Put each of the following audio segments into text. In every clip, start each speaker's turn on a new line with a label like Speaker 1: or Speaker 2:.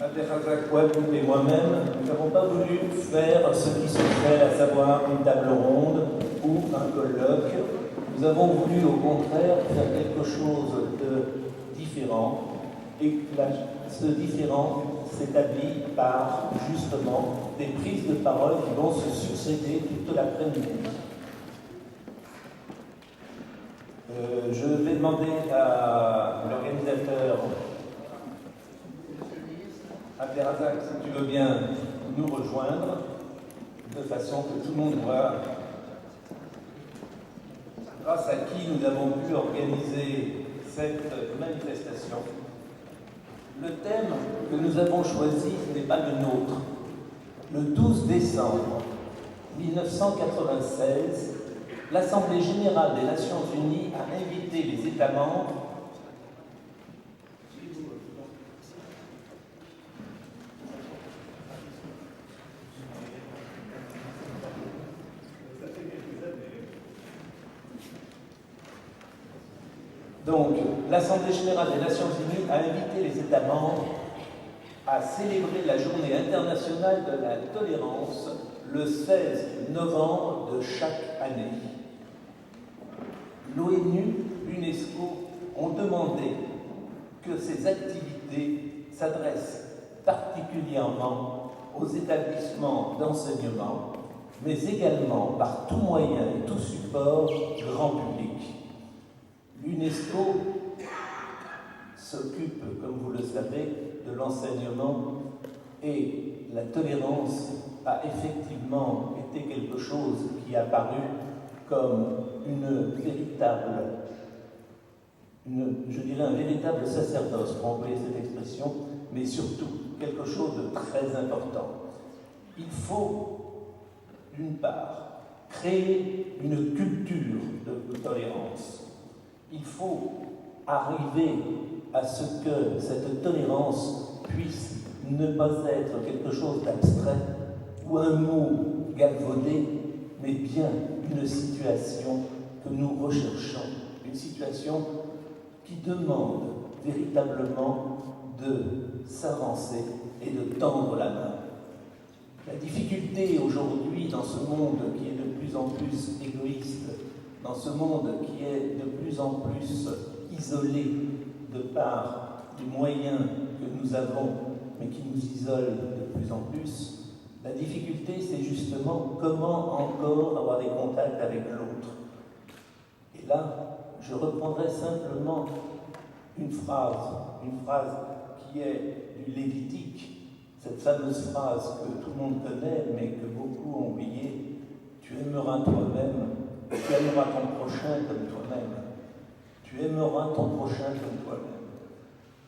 Speaker 1: Abdelrazak Ouaboud et moi-même, nous n'avons pas voulu faire ce qui se fait, à savoir une table ronde ou un colloque. Nous avons voulu au contraire faire quelque chose de différent, et ce différent s'établit par justement des prises de parole qui vont se succéder toute l'après-midi. Je vais demander à l'organisateur Abdelrazak, si tu veux bien nous rejoindre, de façon que tout le monde voit grâce à qui nous avons pu organiser cette manifestation. Le thème que nous avons choisi n'est pas le nôtre. Le 12 décembre 1996, l'Assemblée générale des Nations unies a invité les États membres Donc, l'Assemblée générale des Nations unies a invité les États membres à célébrer la journée internationale de la tolérance le 16 novembre de chaque année. L'ONU, l'UNESCO ont demandé que ces activités s'adressent particulièrement aux établissements d'enseignement, mais également par tout moyen et tout support grand public. L'UNESCO s'occupe, comme vous le savez, de l'enseignement et la tolérance a effectivement été quelque chose qui est apparu comme je dirais un véritable sacerdoce, pour employer cette expression, mais surtout quelque chose de très important. Il faut, d'une part, créer une culture de tolérance. Il faut arriver à ce que cette tolérance puisse ne pas être quelque chose d'abstrait ou un mot galvaudé, mais bien une situation que nous recherchons, une situation qui demande véritablement de s'avancer et de tendre la main. La difficulté aujourd'hui dans ce monde qui est de plus en plus égoïste, dans ce monde qui est de plus en plus isolé de par les moyens que nous avons, mais qui nous isolent de plus en plus, la difficulté, c'est justement comment encore avoir des contacts avec l'autre. Et là, je reprendrai simplement une phrase qui est du Lévitique, cette fameuse phrase que tout le monde connaît, mais que beaucoup ont oubliée: tu aimeras toi-même, tu aimeras ton prochain comme toi-même. Tu aimeras ton prochain comme toi-même.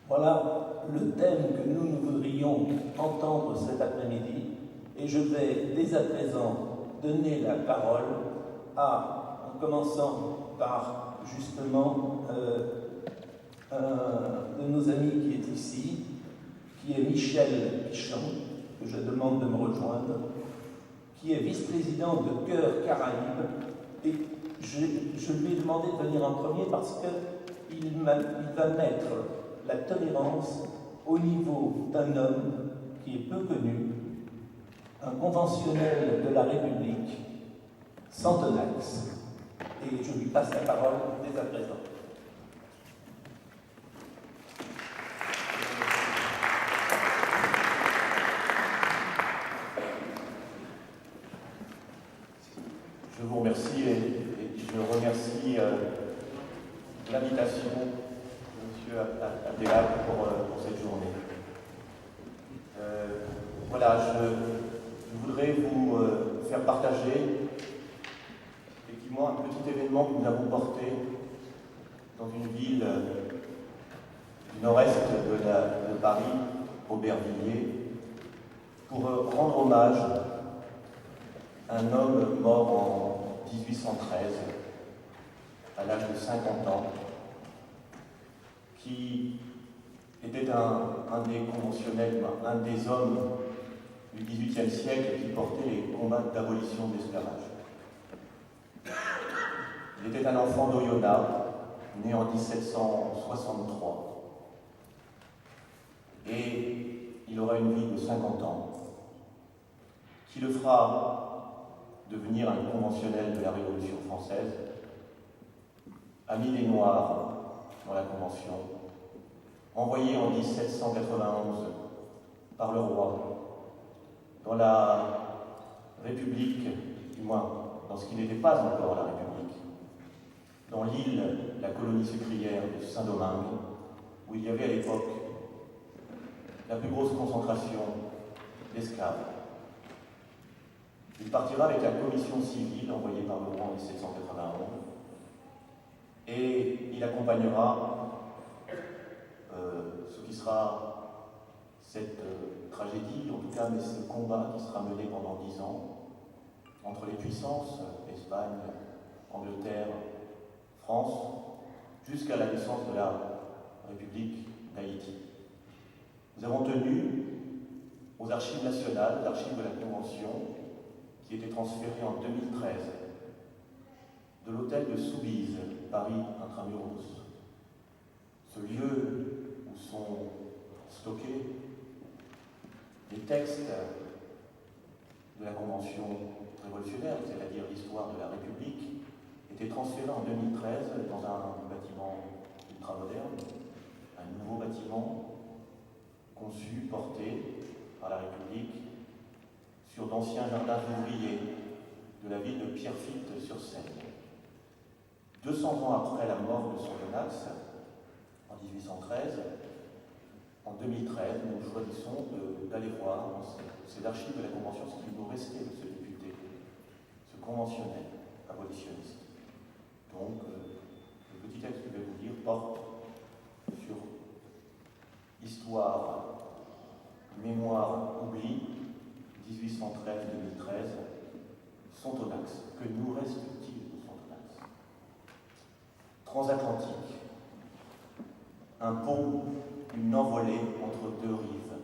Speaker 1: Voilà le thème que nous voudrions entendre cet après-midi. Et je vais dès à présent donner la parole en commençant par justement un de nos amis qui est ici, qui est Michel Pichon, que je demande de me rejoindre, qui est vice-président de Cœur Caraïbes. Et je lui ai demandé de venir en premier parce qu'il va mettre la tolérance au niveau d'un homme qui est peu connu, un conventionnel de la République, Santonax. Et je lui passe la parole dès à présent.
Speaker 2: Je vous remercie et je remercie l'invitation de M. Abdelrazak pour cette journée. Voilà, je voudrais vous faire partager effectivement un petit événement que nous avons porté dans une ville du nord-est de Paris, Aubervilliers, pour rendre hommage à un homme mort en 1813, à l'âge de 50 ans, qui était un des conventionnels, un des hommes du XVIIIe siècle qui portait les combats d'abolition de l'esclavage. Il était un enfant d'Oyonnax, né en 1763. Et il qu'il aura une vie de 50 ans, qui le fera devenir un conventionnel de la Révolution française, ami des Noirs dans la Convention, envoyé en 1791 par le roi dans la République, du moins dans ce qui n'était pas encore la République, dans l'île, la colonie sucrière de Saint-Domingue, où il y avait à l'époque la plus grosse concentration d'esclaves. Il partira avec la commission civile envoyée par le roi en 1791 et il accompagnera ce qui sera cette tragédie, en tout cas, mais ce combat qui sera mené pendant 10 ans entre les puissances, Espagne, Angleterre, France, jusqu'à la naissance de la République d'Haïti. Nous avons tenu aux archives nationales, aux archives de la Convention, qui étaient transférées en 2013 de l'hôtel de Soubise, Paris Intramuros, ce lieu où sont stockés les textes de la Convention révolutionnaire, c'est-à-dire l'histoire de la République, était transféré en 2013 dans un bâtiment ultramoderne, un nouveau bâtiment conçu, porté par la République sur d'anciens jardins ouvriers de la ville de Pierrefitte-sur-Seine. 200 ans après la mort de Sonthonax, en 1813, en 2013, nous choisissons d'aller voir dans ces archives de la Convention ce qui nous restait de ce député, ce conventionnel abolitionniste. Donc, le petit texte que je vais vous lire porte sur Histoire, mémoire, oubli, 1813-2013, Sonthonax. Que nous reste-t-il de Sonthonax? Transatlantique, un pont, une envolée entre deux rives.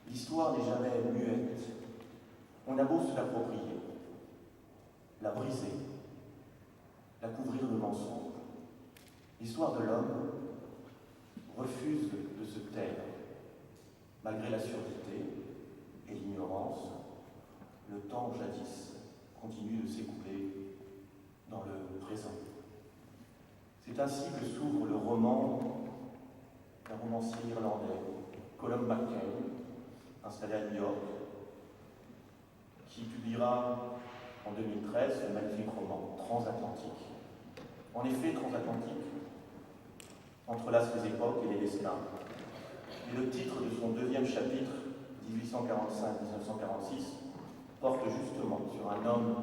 Speaker 2: L'histoire n'est jamais muette. On a beau se l'approprier, la briser, la couvrir de mensonges. L'histoire de l'homme refuse de se taire, malgré la surdité et l'ignorance. Le temps jadis continue de s'écouler dans le présent. C'est ainsi que s'ouvre le roman d'un romancier irlandais, Colum McCain, installé à New York, qui publiera en 2013 ce magnifique roman, Transatlantique. En effet, Transatlantique entrelace les époques et les destins. Et le titre de son deuxième chapitre, 1845-1946, porte justement sur un homme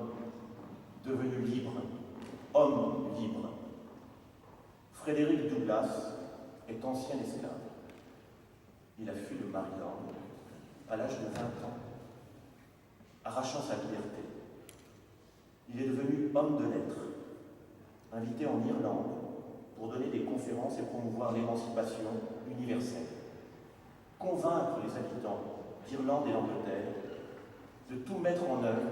Speaker 2: devenu libre, homme libre. Frédéric Douglass est ancien esclave. Il a fui le Maryland à l'âge de 20 ans, arrachant sa liberté. Il est devenu homme de lettres, invité en Irlande pour donner des conférences et promouvoir l'émancipation universelle. Convaincre les habitants d'Irlande et d'Angleterre de tout mettre en œuvre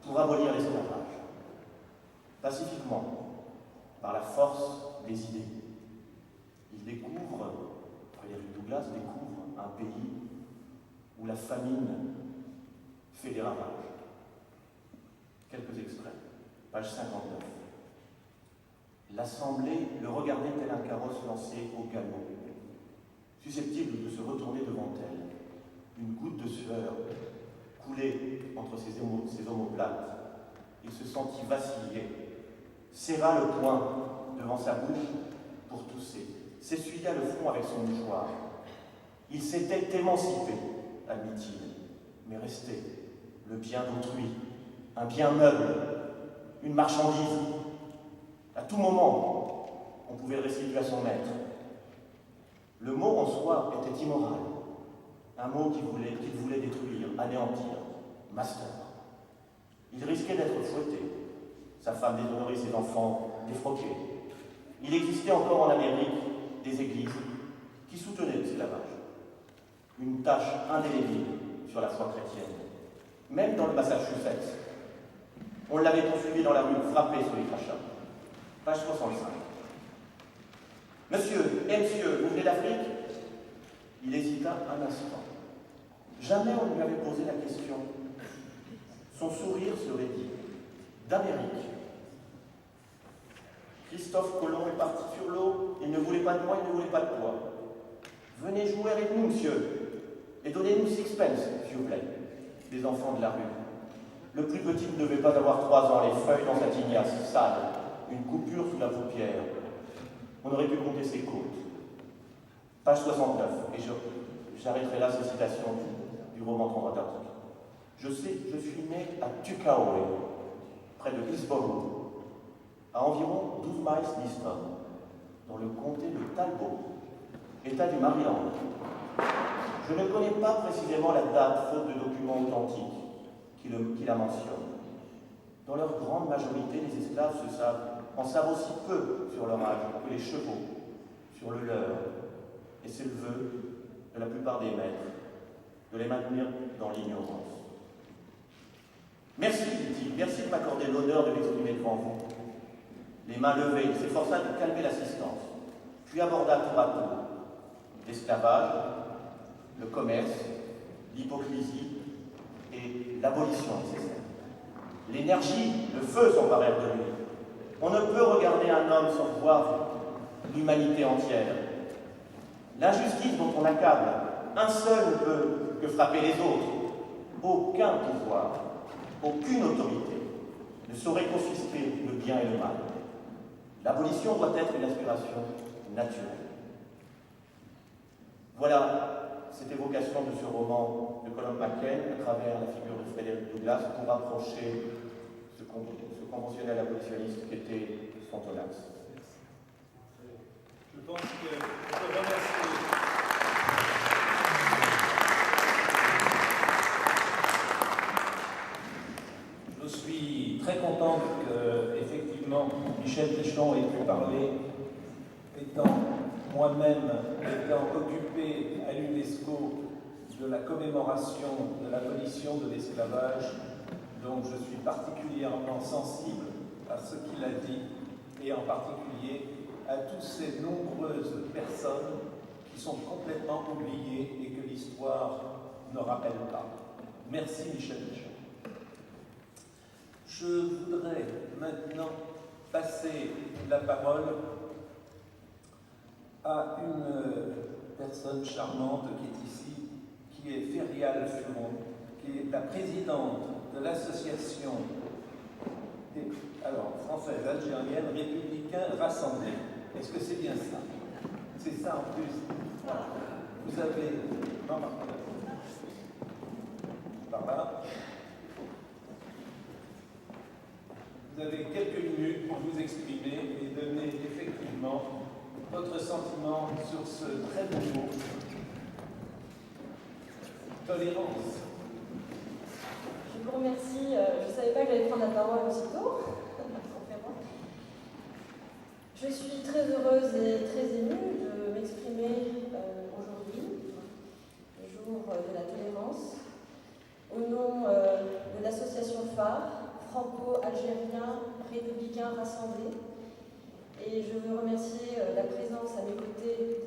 Speaker 2: pour abolir l'esclavage, pacifiquement, par la force des idées. Frédéric Douglass découvre un pays où la famine fait des ravages. Quelques extraits, page 59. L'Assemblée le regardait tel un carrosse lancé au galop, susceptible de se retourner devant elle. Une goutte de sueur coulait entre ses omoplates. Il se sentit vaciller, serra le poing devant sa bouche pour tousser, s'essuya le front avec son mouchoir. Il s'était émancipé, admit-il, mais restait le bien d'autrui, un bien meuble, une marchandise. À tout moment, on pouvait le restituer à son maître. Le mot en soi était immoral, un mot qu'il voulait détruire, anéantir, master. Il risquait d'être fouetté, sa femme déshonorée, ses enfants défroqués. Il existait encore en Amérique des églises qui soutenaient l'esclavage, une tache indélébile sur la foi chrétienne. Même dans le Massachusetts, on l'avait poursuivi dans la rue, frappé sur les crachats. Page 65. Monsieur, monsieur, vous venez d'Afrique? Il hésita un instant. Jamais on ne lui avait posé la question. Son sourire se raidit. D'Amérique. Christophe Colomb est parti sur l'eau. Il ne voulait pas de moi, il ne voulait pas de toi. Venez jouer avec nous, monsieur, et donnez-nous sixpence, s'il vous plaît, des enfants de la rue. Le plus petit ne devait pas avoir 3 ans, les feuilles dans sa tignasse, sale, une coupure sous la paupière. On aurait pu compter ses côtes. Page 69, et j'arrêterai là cette citation du roman transatlantique. Je suis né à Tucaoe, près de Hillsborough, à environ 12 miles d'Easton, dans le comté de Talbot, État du Maryland. Je ne connais pas précisément la date, faute de documents authentiques qui la mentionnent. Dans leur grande majorité, les esclaves en savent aussi peu sur leur âge que les chevaux, sur le leur. Et c'est le vœu de la plupart des maîtres, de les maintenir dans l'ignorance. Merci, dit-il, merci de m'accorder l'honneur de m'exprimer devant vous. Les mains levées, il s'efforça de calmer l'assistance, puis aborda tour à tour l'esclavage, le commerce, l'hypocrisie et l'abolition nécessaire. L'énergie, le feu s'emparèrent de lui. On ne peut regarder un homme sans voir l'humanité entière. L'injustice dont on accable, un seul ne peut que frapper les autres. Aucun pouvoir, aucune autorité ne saurait confisquer le bien et le mal. L'abolition doit être une aspiration naturelle. Voilà cette évocation de ce roman de Colum McCain à travers la figure de Frédéric Douglass pour rapprocher ce conventionnel abolitionniste qu'était Frontenac.
Speaker 1: Je pense que je peux remercier. Je suis très content que, effectivement, Michel Pichon ait pu parler, moi-même étant occupé à l'UNESCO de la commémoration de l'abolition de l'esclavage, donc je suis particulièrement sensible à ce qu'il a dit, et en particulier à toutes ces nombreuses personnes qui sont complètement oubliées et que l'histoire ne rappelle pas. Merci Michel Pichon. Je voudrais maintenant passer la parole à une personne charmante qui est ici, qui est Ferial Furon, qui est la présidente de l'association française algérienne Républicains Rassemblés. Est-ce que c'est bien ça? C'est ça en plus. Vous avez... Non, par là. Vous avez quelques minutes pour vous exprimer et donner effectivement votre sentiment sur ce très beau mot. Tolérance.
Speaker 3: Je vous remercie. Je ne savais pas que j'allais prendre la parole aussitôt. Je suis très heureuse et très émue de m'exprimer aujourd'hui, le jour de la tolérance, au nom de l'association phare franco-algérien républicain rassemblés. Et je veux remercier la présence à mes côtés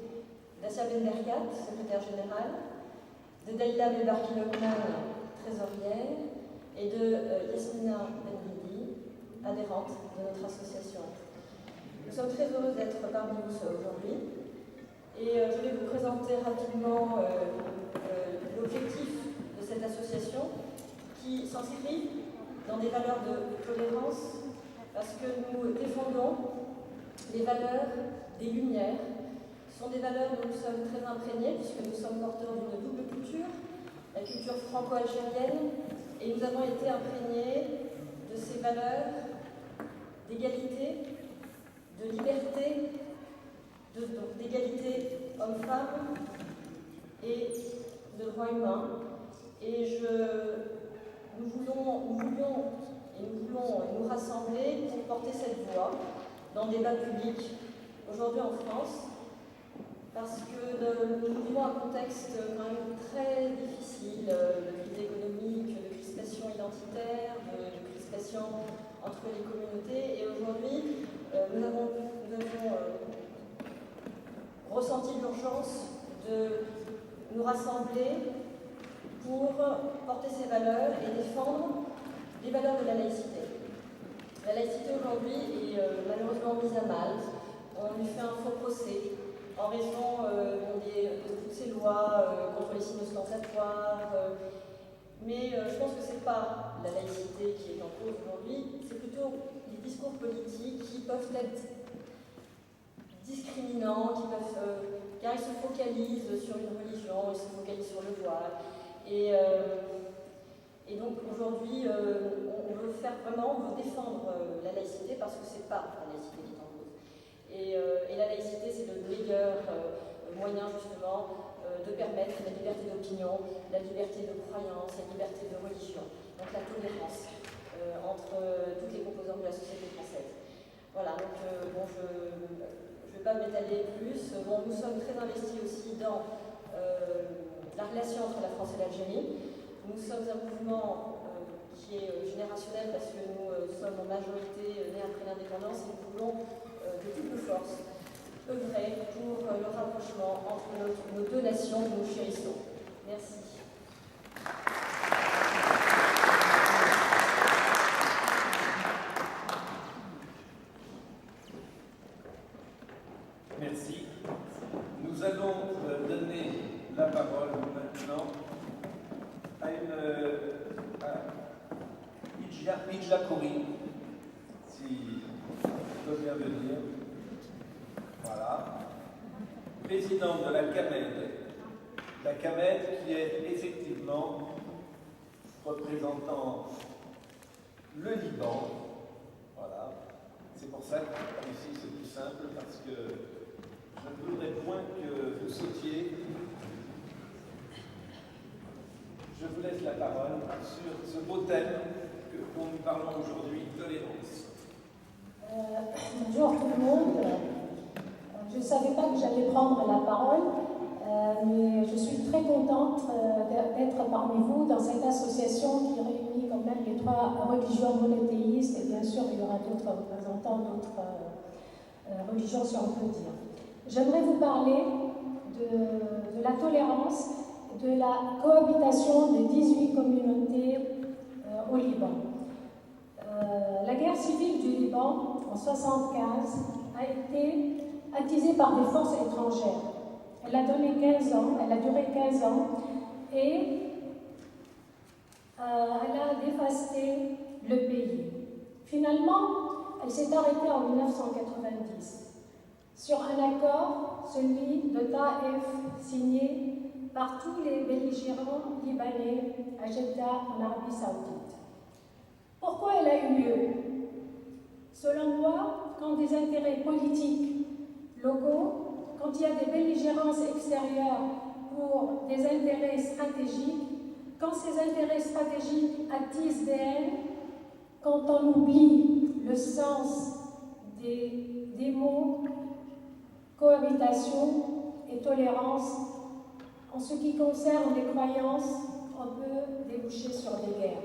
Speaker 3: d'Assia Ben Berkat, secrétaire générale, de Daïla Bebarki-Lokman, trésorière, et de Yasmina Benridi, adhérente de notre association. Nous sommes très heureux d'être parmi vous aujourd'hui. Et je vais vous présenter rapidement l'objectif de cette association qui s'inscrit dans des valeurs de tolérance parce que nous défendons les valeurs des Lumières. Ce sont des valeurs dont nous sommes très imprégnés puisque nous sommes porteurs d'une double culture, la culture franco-algérienne, et nous avons été imprégnés de ces valeurs d'égalité, de liberté, d'égalité homme-femme et de droits humains. Et nous voulons nous rassembler pour porter cette voix dans le débat public aujourd'hui en France, parce que nous vivons un contexte quand même très difficile de crise économique, de crispation identitaire, de crispation entre les communautés. Et aujourd'hui, nous avons ressenti l'urgence de nous rassembler pour porter ces valeurs et défendre les valeurs de la laïcité. La laïcité aujourd'hui est malheureusement mise à mal. On lui fait un faux procès en raison de toutes ces lois contre les signes ostentatoires. Mais je pense que ce n'est pas la laïcité qui est en cause aujourd'hui, c'est plutôt les discours politiques qui peuvent être discriminants, car ils se focalisent sur une religion, ils se focalisent sur le voile. Et donc aujourd'hui, on veut défendre la laïcité parce que ce n'est pas la laïcité qui est en cause. Et la laïcité, c'est le meilleur moyen justement de permettre la liberté d'opinion, la liberté de croyance, la liberté de religion, donc la tolérance entre toutes les composantes de la société française. Voilà, donc je ne vais pas m'étaler plus. Nous sommes très investis aussi dans la relation entre la France et l'Algérie. Nous sommes un mouvement qui est générationnel parce que nous sommes en majorité nés après l'indépendance et nous voulons de toutes nos forces œuvrer pour le rapprochement entre nos deux nations que nous chérissons. Merci.
Speaker 1: Merci. Nous allons donner la parole maintenant à Hidja Khoury, si je peux bien venir. Voilà. Présidente de la CAMED. La CAMED qui est effectivement représentant le Liban. Voilà. C'est pour ça que ici c'est plus simple parce que je ne voudrais point que vous sautiez. Je vous laisse la parole sur ce beau thème dont nous parlons aujourd'hui, tolérance.
Speaker 4: Bonjour tout le monde. Je ne savais pas que j'allais prendre la parole, mais je suis très contente d'être parmi vous dans cette association qui réunit quand même les trois religions monothéistes, et bien sûr il y aura d'autres représentants d'autres religions, si on peut dire. J'aimerais vous parler de la tolérance, de la cohabitation des 18 communautés au Liban. La guerre civile du Liban, en 1975, a été attisée par des forces étrangères. Elle a duré 15 ans, et elle a dévasté le pays. Finalement, elle s'est arrêtée en 1990 sur un accord, celui de Taïf, signé par tous les belligérants libanais à Jeddah, en Arabie Saoudite. Pourquoi elle a eu lieu? Selon moi, quand des intérêts politiques locaux, quand il y a des belligérances extérieures pour des intérêts stratégiques, quand ces intérêts stratégiques attisent des haines, quand on oublie le sens des mots cohabitation et tolérance, en ce qui concerne les croyances, on peut déboucher sur des guerres.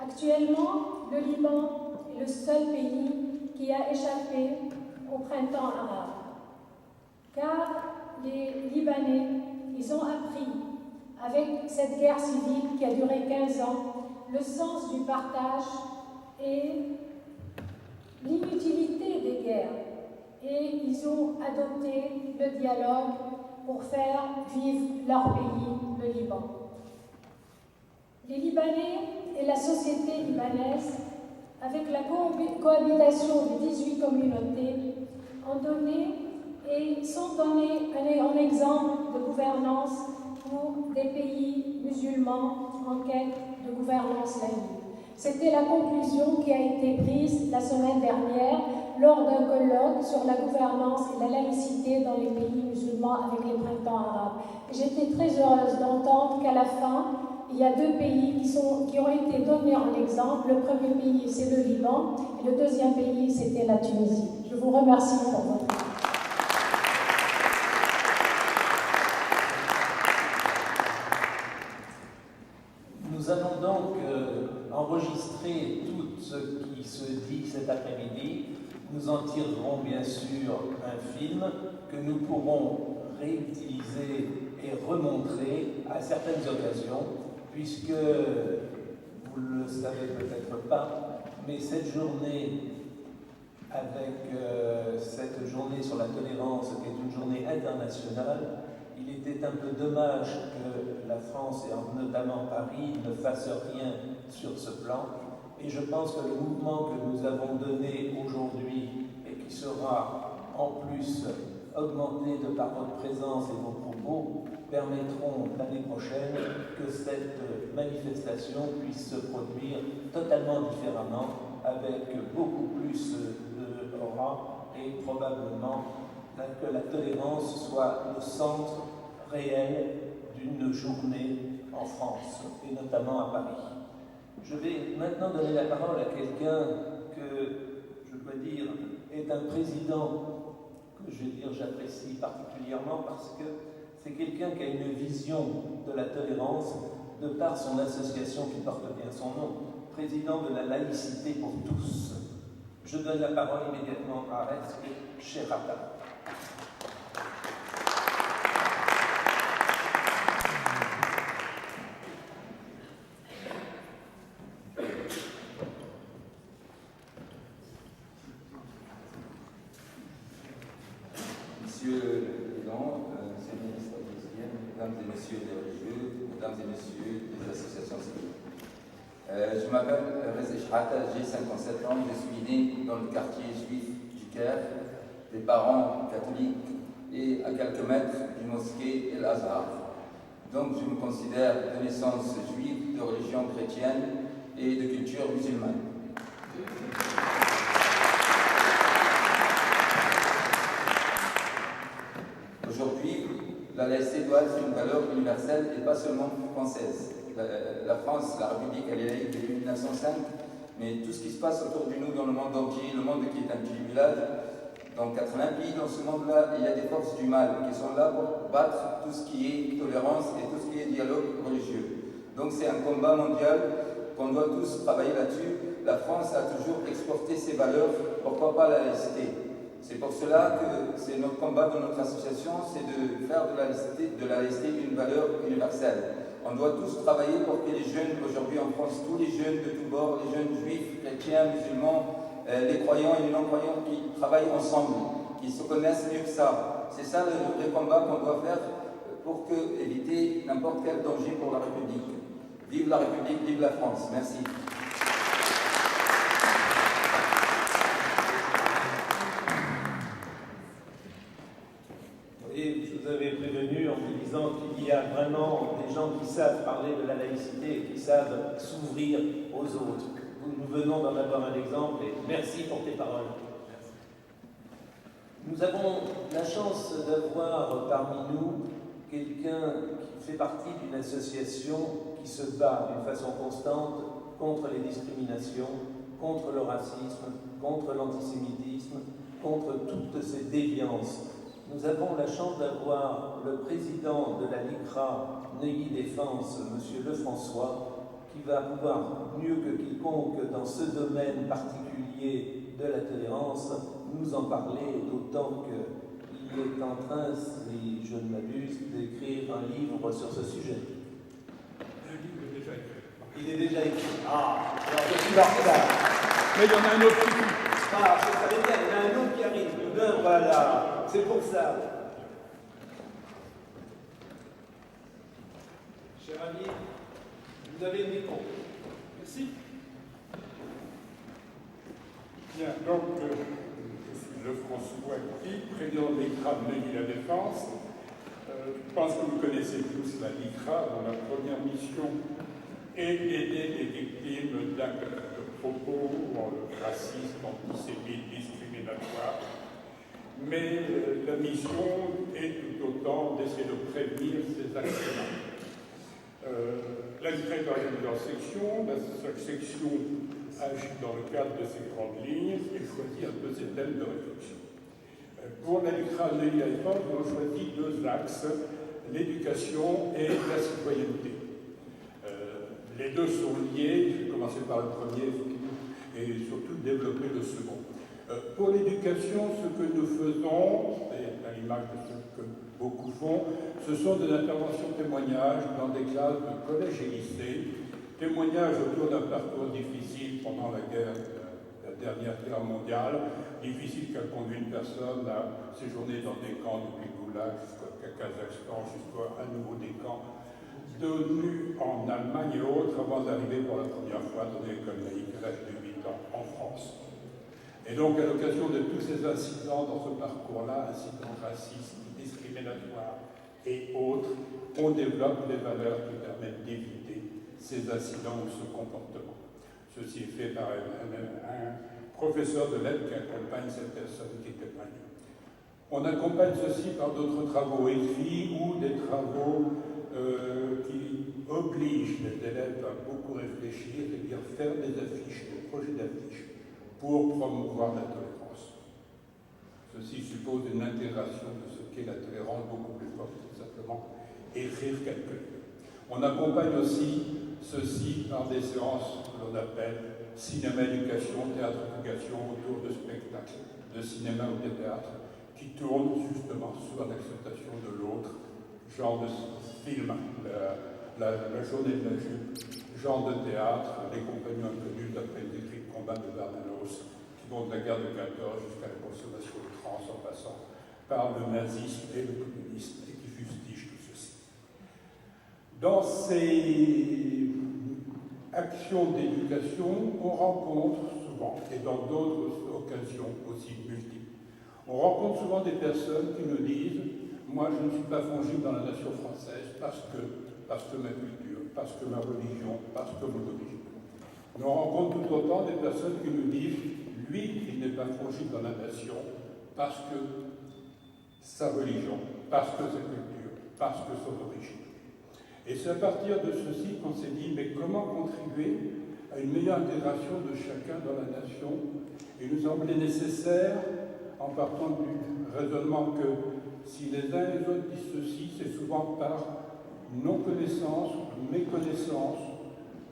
Speaker 4: Actuellement, le Liban est le seul pays qui a échappé au printemps arabe. Car les Libanais, ils ont appris, avec cette guerre civile qui a duré 15 ans, le sens du partage et l'inutilité des guerres. Et ils ont adopté le dialogue pour faire vivre leur pays, le Liban. Les Libanais et la société libanaise, avec la cohabitation des 18 communautés, ont donné et sont donnés un exemple de gouvernance pour des pays musulmans en quête de gouvernance laïque. C'était la conclusion qui a été prise la semaine dernière lors d'un colloque sur la gouvernance et la laïcité dans les pays musulmans avec les printemps arabes. J'étais très heureuse d'entendre qu'à la fin, il y a deux pays qui ont été donnés en exemple. Le premier pays, c'est le Liban, et le deuxième pays, c'était la Tunisie. Je vous remercie pour votre attention.
Speaker 1: Nous allons donc enregistrer tout ce qui se dit cet après-midi. Nous en tirerons bien sûr un film que nous pourrons réutilisée et remontrée à certaines occasions, puisque, vous ne le savez peut-être pas, mais cette journée, avec cette journée sur la tolérance, qui est une journée internationale, il était un peu dommage que la France, et notamment Paris, ne fasse rien sur ce plan. Et je pense que le mouvement que nous avons donné aujourd'hui, et qui sera en plus augmenté de par votre présence et vos propos, permettront l'année prochaine que cette manifestation puisse se produire totalement différemment, avec beaucoup plus d'aura, et probablement que la tolérance soit le centre réel d'une journée en France, et notamment à Paris. Je vais maintenant donner la parole à quelqu'un que, je dois dire, est un président que j'apprécie particulièrement parce que c'est quelqu'un qui a une vision de la tolérance de par son association qui porte bien son nom, président de la laïcité pour tous. Je donne la parole immédiatement à Rezk Sherata.
Speaker 5: Monsieur le Président, Monsieur le ministre de l'Hygiène, Mesdames et Messieurs les religieux, Mesdames et Messieurs des associations civiles. Je m'appelle Rezk Sherata, j'ai 57 ans, je suis né dans le quartier juif du Caire, des parents catholiques et à quelques mètres du mosquée El Azhar. Donc je me considère de naissance juive, de religion chrétienne et de culture musulmane. Aujourd'hui, la laïcité doit être une valeur universelle et pas seulement française. La France, la République, elle est laïque depuis 1905, mais tout ce qui se passe autour de nous dans le monde entier, le monde qui est un petit village, dans 80 pays dans ce monde-là, il y a des forces du mal qui sont là pour battre tout ce qui est tolérance et tout ce qui est dialogue religieux. Donc c'est un combat mondial qu'on doit tous travailler là-dessus. La France a toujours exporté ses valeurs, pourquoi pas la laïcité? C'est pour cela que c'est notre combat de notre association, c'est de faire de la laïcité une valeur universelle. On doit tous travailler pour que les jeunes, aujourd'hui en France, tous les jeunes de tous bords, les jeunes juifs, chrétiens, musulmans, les croyants et les non-croyants qui travaillent ensemble, qui se connaissent mieux que ça. C'est ça le vrai combat qu'on doit faire pour éviter n'importe quel danger pour la République. Vive la République, vive la France. Merci.
Speaker 1: Et je vous avais prévenu en vous disant qu'il y a vraiment des gens qui savent parler de la laïcité et qui savent s'ouvrir aux autres. Nous venons d'en avoir un exemple et merci pour tes paroles. Nous avons la chance d'avoir parmi nous quelqu'un qui fait partie d'une association qui se bat d'une façon constante contre les discriminations, contre le racisme, contre l'antisémitisme, contre toutes ces déviances. Nous avons la chance d'avoir le président de la LICRA Neuilly Défense, M. Lefrançois, qui va pouvoir, mieux que quiconque dans ce domaine particulier de la tolérance, nous en parler, d'autant qu'il est en train, si je ne m'abuse, d'écrire un livre sur ce sujet.
Speaker 6: Le livre est déjà écrit.
Speaker 1: Il est déjà écrit. Ah, alors je suis en retard.
Speaker 6: Mais il y en a un autre qui...
Speaker 1: Ah, je savais bien, il y en a un autre qui arrive. Ben voilà, c'est pour ça. Cher ami, vous avez le micro.
Speaker 6: Merci. Bien, donc, je suis Lefrançois Guy, président de l'ICRA de Neuilly-la-Défense. Je pense que vous connaissez tous la LICRA, dont la première mission est d'aider les victimes d'actes de propos, racisme, antisémite, discriminatoire. Mais la mission est tout autant d'essayer de prévenir ces actes-là. La LICRA est organisée en sections. Chaque section agit dans le cadre de ses grandes lignes et choisit un peu ses thèmes de réflexion. Pour la LICRA Neuilly-la-Défense, nous avons choisi deux axes, l'éducation et la citoyenneté. Les deux sont liés, je vais commencer par le premier et surtout développer le second. Pour l'éducation, ce que nous faisons, et la l'image de ce que beaucoup font. Ce sont des interventions témoignages dans des classes de collège et lycée, témoignages autour d'un parcours difficile pendant la dernière guerre mondiale, difficile qu'a conduit une personne à séjourner dans des camps depuis Goulag jusqu'au Kazakhstan, jusqu'à nouveau des camps d'ONU en Allemagne et autres, avant d'arriver pour la première fois dans l'école laïque à l'âge de 8 ans en France. Et donc, à l'occasion de tous ces incidents dans ce parcours-là, incidents racistes, discriminatoires et autres, on développe des valeurs qui permettent d'éviter ces incidents ou ce comportement. Ceci est fait par un professeur de lettres qui accompagne cette personne qui témoigne. On accompagne ceci par d'autres travaux écrits ou des travaux qui obligent les élèves à beaucoup réfléchir, c'est-à-dire faire des affiches, des projets d'affiches pour promouvoir la tolérance. Ceci suppose une intégration de ce qu'est la tolérance beaucoup plus forte que simplement écrire quelque chose. On accompagne aussi ceci par des séances que l'on appelle cinéma-éducation, théâtre-éducation autour de spectacles de cinéma ou de théâtre qui tournent justement sur l'acceptation de l'autre, genre de film, la journée de la jupe, genre de théâtre, les compagnons inconnus d'après les écrits de combat de Bernanos, qui vont de la guerre de 14 jusqu'à la consommation de trans en passant par le nazisme et le communisme et qui fustigent tout ceci. Dans ces actions d'éducation, on rencontre souvent, et dans d'autres occasions aussi multiples, on rencontre souvent des personnes qui nous disent « Moi, je ne suis pas fongible dans la nation française parce que ma culture, parce que ma religion, parce que mon origine. » Mais on rencontre tout autant des personnes qui nous disent « Lui, il n'est pas fongible dans la nation parce que sa religion, parce que sa culture, parce que son origine. » Et c'est à partir de ceci qu'on s'est dit, mais comment contribuer à une meilleure intégration de chacun dans la nation? Il nous semblait nécessaire, en partant du raisonnement que si les uns et les autres disent ceci, c'est souvent par non-connaissance, méconnaissance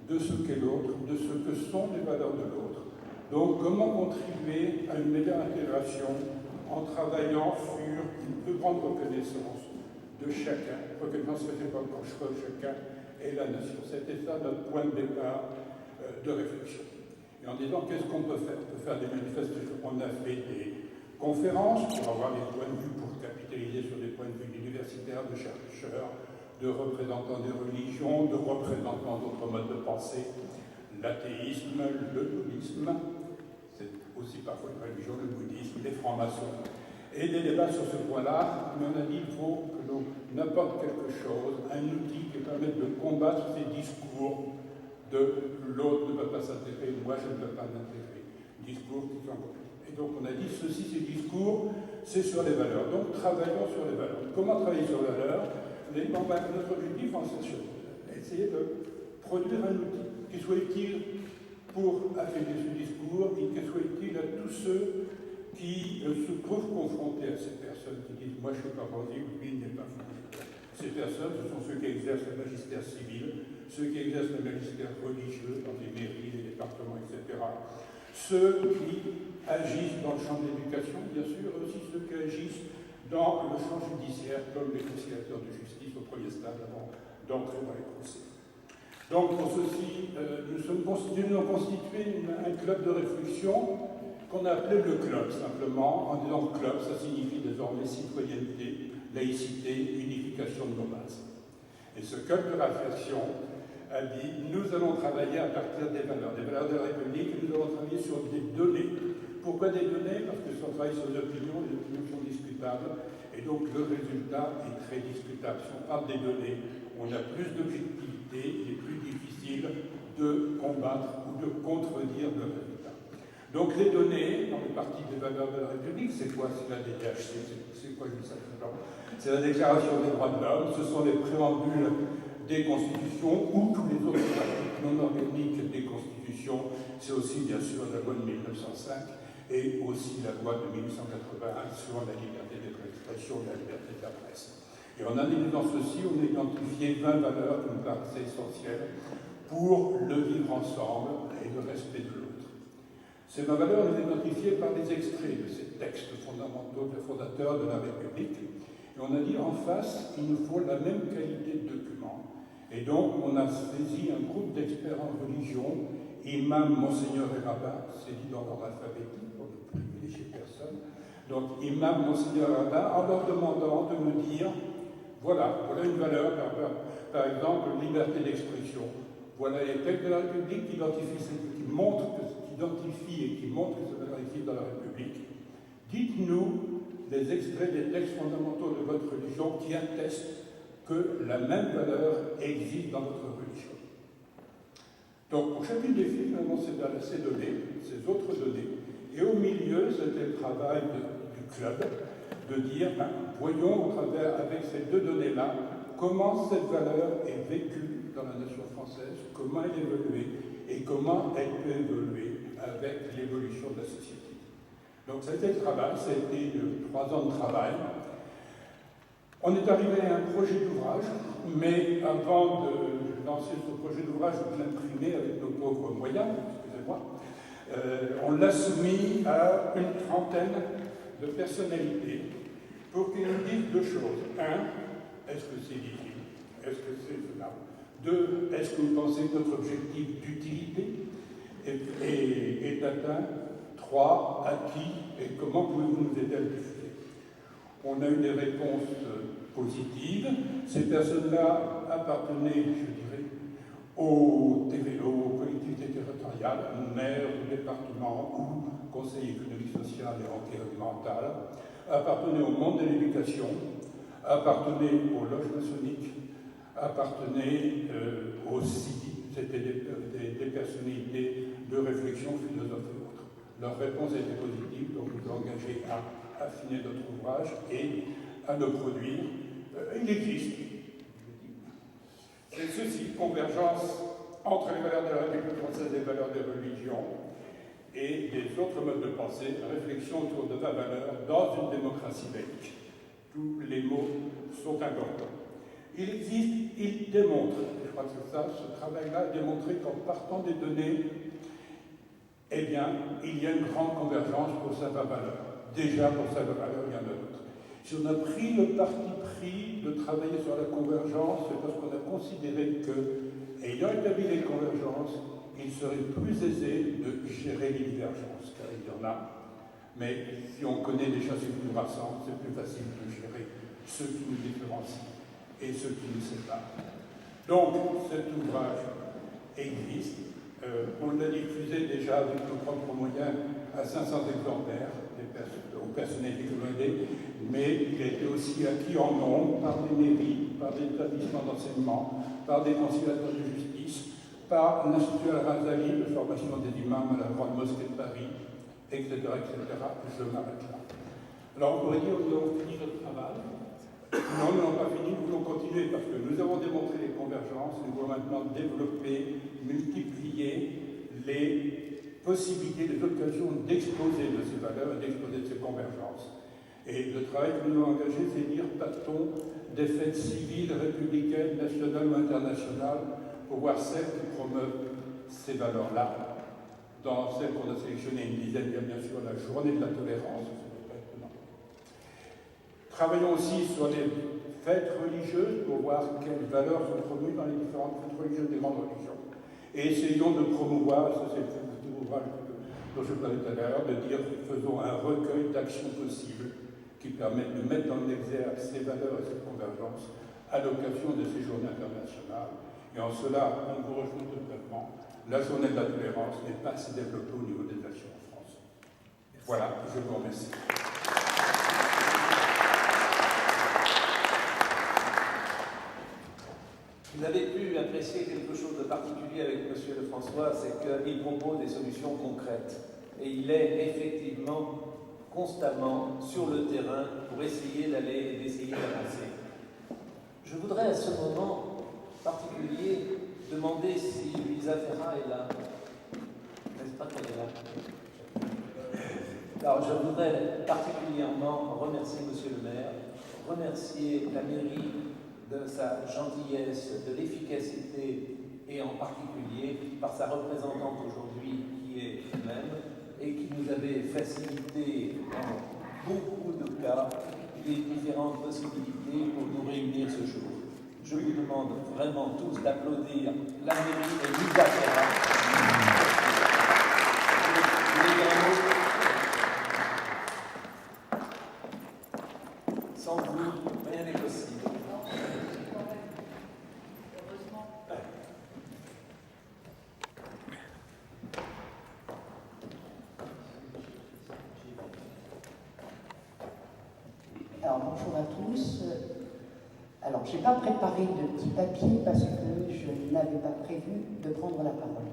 Speaker 6: de ce qu'est l'autre, de ce que sont les valeurs de l'autre. Donc, comment contribuer à une meilleure intégration en travaillant sur une plus grande reconnaissance de chacun, reconnaissance réciproque quand je vois chacun et la nation. C'était ça notre point de départ de réflexion. Et en disant qu'est-ce qu'on peut faire? On peut faire des manifestations. On a fait des conférences pour avoir des points de vue, pour capitaliser sur des points de vue d'universitaires, de chercheurs, de représentants des religions, de représentants d'autres modes de pensée, l'athéisme, le bouddhisme, c'est aussi parfois une religion, le bouddhisme, les francs-maçons. Et des débats sur ce point-là, mais on a dit qu'il faut que l'on apporte quelque chose, un outil qui permette de combattre ces discours de l'autre ne va pas s'intégrer, moi je ne veux pas m'intégrer. Discours qui sont... Et donc on a dit ceci, ces discours, c'est sur les valeurs. Donc travaillons sur les valeurs. Comment travailler sur les valeurs? On a dit, bon, notre objectif en session, essayer de produire un outil qui soit utile pour affaiblir ce discours et qui soit utile à tous ceux qui se trouvent confrontés à ces personnes qui disent « moi je ne suis pas fongible, lui il n'est pas fongible ». Ces personnes, ce sont ceux qui exercent le magistère civil, ceux qui exercent le magistère religieux dans les mairies, les départements, etc. Ceux qui agissent dans le champ de l'éducation, bien sûr, et aussi ceux qui agissent dans le champ judiciaire, comme les conciliateurs de justice au premier stade avant d'entrer dans les procès. Donc pour ceci, nous avons constitué un club de réflexion qu'on a appelé le club, simplement. En disant club, ça signifie désormais citoyenneté, laïcité, unification de nos bases. Et ce club de réflexion a dit, nous allons travailler à partir des valeurs de la République, et nous allons travailler sur des données. Pourquoi des données? Parce que si on travaille sur les opinions sont discutables, et donc le résultat est très discutable. Si on parle des données, on a plus d'objectivité, il est plus difficile de combattre ou de contredire le résultat. Donc les données, dans les parties des valeurs de la République, c'est quoi? C'est la DDHC, c'est quoi je sais pas. C'est la Déclaration des droits de l'homme, ce sont les préambules des constitutions ou tous les autres articles non organiques des constitutions. C'est aussi bien sûr la loi de 1905 et aussi la loi de 1881 sur la liberté d'expression et la liberté de la presse. Et en analysant ceci, on a identifié 20 valeurs qui nous paraissaient essentielles pour le vivre ensemble et le respect de l'autre. Ces valeurs, on les identifiait par des extraits de ces textes fondamentaux des fondateurs de la République. Et on a dit en face, il nous faut la même qualité de document. Et donc, on a saisi un groupe d'experts en religion, imam, monseigneur et rabbin, c'est dit dans l'ordre alphabétique pour ne privilégier personne. Donc, imam, monseigneur et rabbin, en leur demandant de me dire, voilà une valeur, par exemple, liberté d'expression. Voilà les textes de la République qui identifient et qui montrent que cette valeur existe dans la République. Dites-nous les extraits des textes fondamentaux de votre religion qui attestent que la même valeur existe dans votre religion. Donc, pour chacune des filles, finalement, c'est ces données, ces autres données, et au milieu, c'était le travail du club, de dire, voyons au travers, avec ces deux données-là, comment cette valeur est vécue dans la nation française, comment elle est évoluée, et comment elle peut évoluer avec l'évolution de la société. Donc, ça a été le travail, ça a été 3 ans de travail. On est arrivé à un projet d'ouvrage, mais avant de lancer ce projet d'ouvrage, de l'imprimer avec nos pauvres moyens, excusez-moi, on l'a soumis à une trentaine de personnalités pour qu'ils nous disent 2 choses. 1, est-ce que c'est lisible? Est-ce que c'est faisable? 2, est-ce que vous pensez que notre objectif d'utilité est atteint? 3, à qui et comment pouvez-vous nous aider à le diffuser? On a eu des réponses positives. Ces personnes-là appartenaient, je dirais, aux collectivités territoriales, maires, départements ou conseils économiques, sociaux et environnementaux, appartenaient au monde de l'éducation, appartenaient aux loges maçonniques, appartenaient aussi, c'était des personnalités de réflexion philosophique et autres. Leur réponse a été positive, donc nous avons engagé à affiner notre ouvrage et à le produire. Il existe. C'est ceci, convergence entre les valeurs de la République française et les valeurs des religions et des autres modes de pensée, réflexion autour de 20 valeurs dans une démocratie laïque. Tous les mots sont importants. Il existe, il démontre, je crois que c'est ça, ce travail-là a démontré qu'en partant des données, eh bien, il y a une grande convergence pour sa valeur. Déjà, pour sa valeur, il y en a d'autres. Si on a pris le parti pris de travailler sur la convergence, c'est parce qu'on a considéré que, ayant établi les convergences, il serait plus aisé de gérer les divergences, car il y en a. Mais si on connaît déjà ce qui nous rassemble, c'est plus facile de gérer ceux qui nous différencient et ceux qui nous séparent. Donc, cet ouvrage existe. On l'a diffusé déjà avec nos propres moyens à 500 exemplaires aux personnalités que l'on aidait, mais il a été aussi acquis en nombre par des mairies, par des établissements d'enseignement, par des conciliateurs de justice, par l'Institut Al-Razali de formation des imams à la Grande Mosquée de Paris, etc., etc. Je m'arrête là. Alors on pourrait dire que nous avons fini notre travail. Non, nous n'avons pas fini, nous voulons continuer parce que nous avons démontré les convergences, nous voulons maintenant développer, multiplier les possibilités, les occasions d'exposer de ces valeurs et d'exposer de ces convergences. Et le travail que nous avons engagé, c'est dire, partons des fêtes civiles, républicaines, nationales ou internationales, pour voir celles qui promeuvent ces valeurs-là. Dans celles qu'on a sélectionnées, une dizaine, il y a bien sûr la journée de la tolérance. Travaillons aussi sur les fêtes religieuses pour voir quelles valeurs sont promues dans les différentes fêtes religieuses des grandes religions. Et essayons de promouvoir, ça c'est l'ouvrage dont je parlais tout à l'heure, de dire faisons un recueil d'actions possibles qui permettent de mettre dans l'exergue ces valeurs et ces convergences à l'occasion de ces journées internationales. Et en cela, on vous rejoint totalement. La journée de la tolérance n'est pas assez développée au niveau des actions en France. Voilà, je vous remercie.
Speaker 1: Vous avez pu apprécier quelque chose de particulier avec M. Lefrançois, c'est qu'il propose des solutions concrètes. Et il est effectivement constamment sur le terrain pour essayer d'avancer. Je voudrais à ce moment particulier demander si Luisa Ferra est là. N'est-ce pas qu'elle est là? Alors je voudrais particulièrement remercier M. le maire, remercier la mairie de sa gentillesse, de l'efficacité et en particulier par sa représentante aujourd'hui qui est elle-même, et qui nous avait facilité dans beaucoup de cas les différentes possibilités pour nous réunir ce jour. Je vous demande vraiment tous d'applaudir la mairie de Lisa Ferrat. Vous voulez dire un mot ? Sans vous, rien n'est possible.
Speaker 7: Alors bonjour à tous. Alors je n'ai pas préparé de petits papiers parce que je n'avais pas prévu de prendre la parole.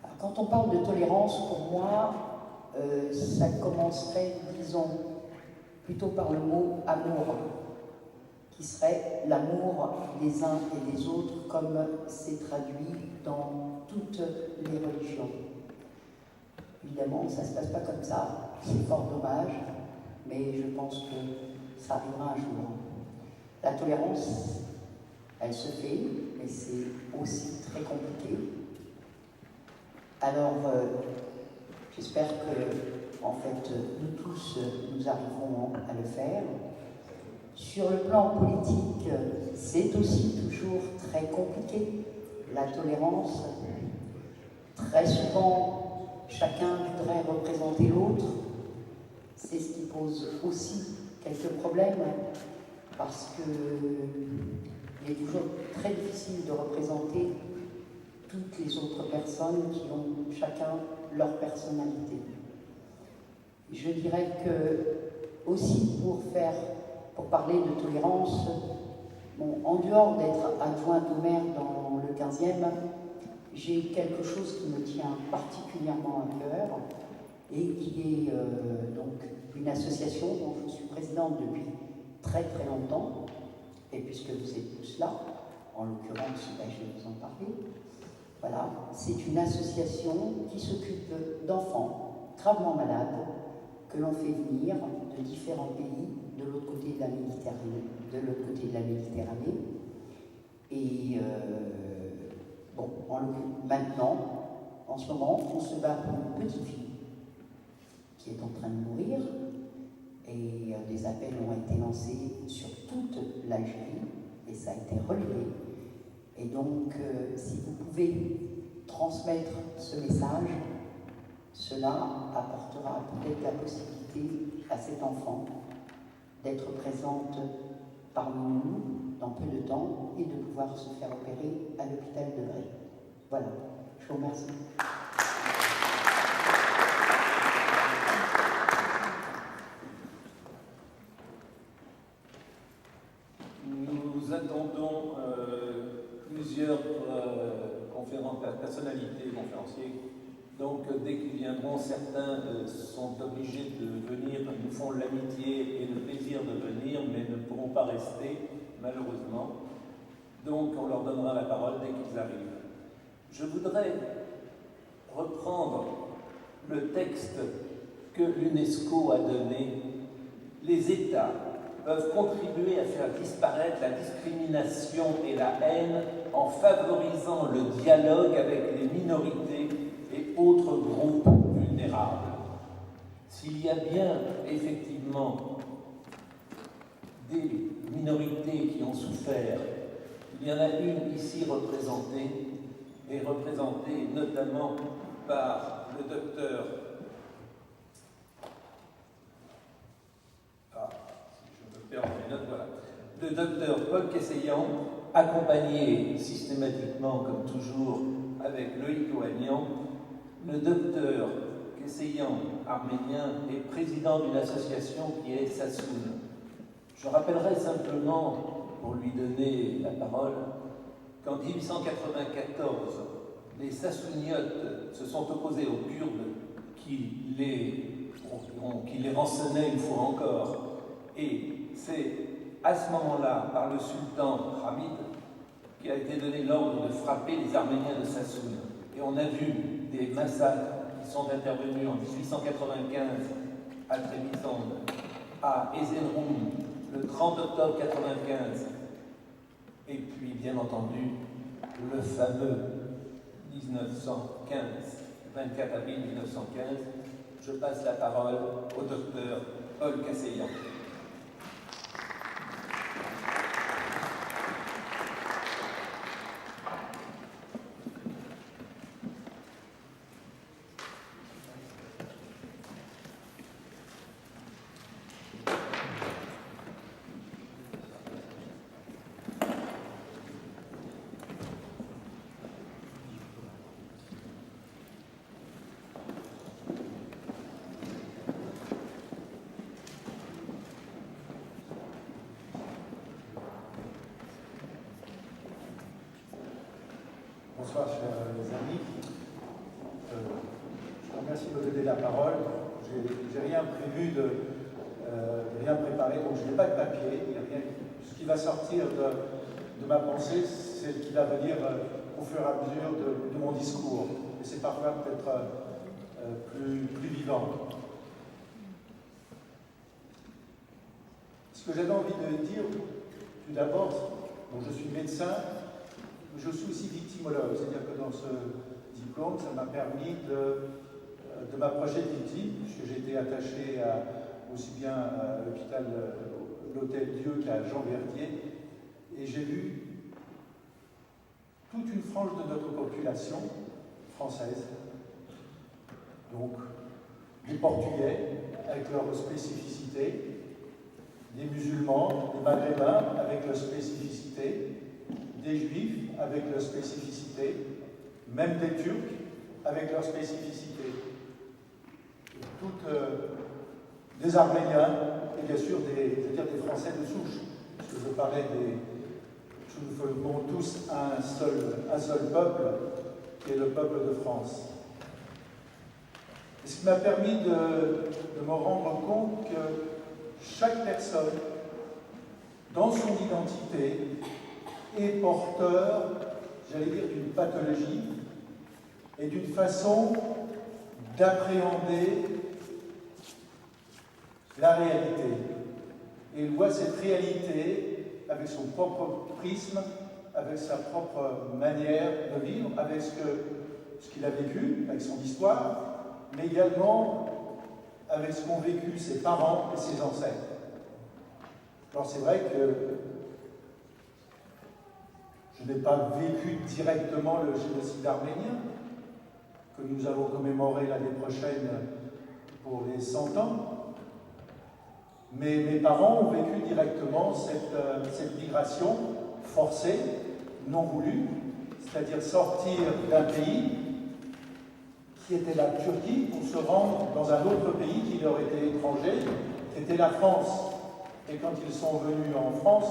Speaker 7: Alors, quand on parle de tolérance, pour moi, ça commencerait, disons, plutôt par le mot amour, qui serait l'amour des uns et des autres, comme c'est traduit dans toutes les religions. Évidemment, ça ne se passe pas comme ça, c'est fort dommage, mais je pense que ça arrivera un jour. La tolérance, elle se fait, mais c'est aussi très compliqué. Alors, j'espère que, en fait, nous tous, nous arriverons à le faire. Sur le plan politique, c'est aussi toujours très compliqué, la tolérance. Très souvent, chacun voudrait représenter l'autre. C'est ce qui pose aussi quelques problèmes, parce qu'il est toujours très difficile de représenter toutes les autres personnes qui ont chacun leur personnalité. Je dirais que, aussi pour parler de tolérance, bon, en dehors d'être adjointe au maire dans le 15e, j'ai quelque chose qui me tient particulièrement à cœur et qui est donc une association dont je suis présidente depuis très très longtemps, et puisque vous êtes tous là, en l'occurrence, je vais vous en parler. Voilà, c'est une association qui s'occupe d'enfants gravement malades que l'on fait venir de différents pays de l'autre côté de la Méditerranée. Et bon, maintenant, en ce moment, on se bat pour une petite fille qui est en train de mourir, et des appels ont été lancés sur toute l'Algérie, et ça a été relevé. Et donc, si vous pouvez transmettre ce message, cela apportera peut-être la possibilité à cet enfant d'être présente parmi nous dans peu de temps et de pouvoir se faire opérer à l'hôpital de Bray. Voilà, je vous remercie.
Speaker 1: Nous attendons plusieurs personnalités, conférenciers. Donc, dès qu'ils viendront, certains sont obligés de venir, nous font l'amitié et le plaisir de venir, mais ne pourront pas rester, malheureusement. Donc, on leur donnera la parole dès qu'ils arrivent. Je voudrais reprendre le texte que l'UNESCO a donné. Les États peuvent contribuer à faire disparaître la discrimination et la haine en favorisant le dialogue avec les minorités et autres groupes vulnérables. S'il y a bien effectivement des minorités qui ont souffert, il y en a une ici représentée, et représentée notamment par le docteur le docteur Paul Kesseyan, accompagné systématiquement, comme toujours, avec Loïc Oagnan. Le docteur Kesseyan, arménien, est président d'une association qui est Sassoun. Je rappellerai simplement, pour lui donner la parole, qu'en 1894, les Sassouniotes se sont opposés aux Kurdes qui les rançonnaient une fois encore. Et c'est à ce moment-là, par le sultan Hamid, qui a été donné l'ordre de frapper les Arméniens de Sassoun. Et on a vu des massacres qui sont intervenus en 1895 à Trebizond, à Ezenroum, le 30 octobre 1995, et puis bien entendu le fameux 1915, 24 avril 1915. Je passe la parole au docteur Paul Casseillan.
Speaker 8: Bonsoir, chers amis. Je vous remercie de me donner la parole. J'ai rien prévu rien préparé, donc je n'ai pas de papier. Il y a rien. Ce qui va sortir de ma pensée, c'est ce qui va venir au fur et à mesure de mon discours. Et c'est parfois peut-être plus vivant. Ce que j'avais envie de dire, tout d'abord, bon, je suis médecin. Je suis aussi victimologue, c'est-à-dire que dans ce diplôme, ça m'a permis de m'approcher de victimes, puisque j'ai été attaché aussi bien à l'hôpital, l'Hôtel Dieu qu'à Jean Verdier, et j'ai vu toute une frange de notre population française, donc des Portugais avec leurs spécificités, des musulmans, des Maghrébins avec leurs spécificités, des Juifs avec leurs spécificités, même des Turcs avec leurs spécificités, des Arméniens et bien sûr des Français de souche, parce que je parlais nous formons tous un seul peuple, qui est le peuple de France. Et ce qui m'a permis de me rendre compte que chaque personne, dans son identité, est porteur, j'allais dire, d'une pathologie et d'une façon d'appréhender la réalité. Et il voit cette réalité avec son propre prisme, avec sa propre manière de vivre, avec ce qu'il a vécu, avec son histoire, mais également avec ce qu'ont vécu ses parents et ses ancêtres. Alors c'est vrai que je n'ai pas vécu directement le génocide arménien, que nous allons commémorer l'année prochaine pour les 100 ans, mais mes parents ont vécu directement cette migration forcée, non voulue, c'est-à-dire sortir d'un pays qui était la Turquie pour se rendre dans un autre pays qui leur était étranger, qui était la France. Et quand ils sont venus en France,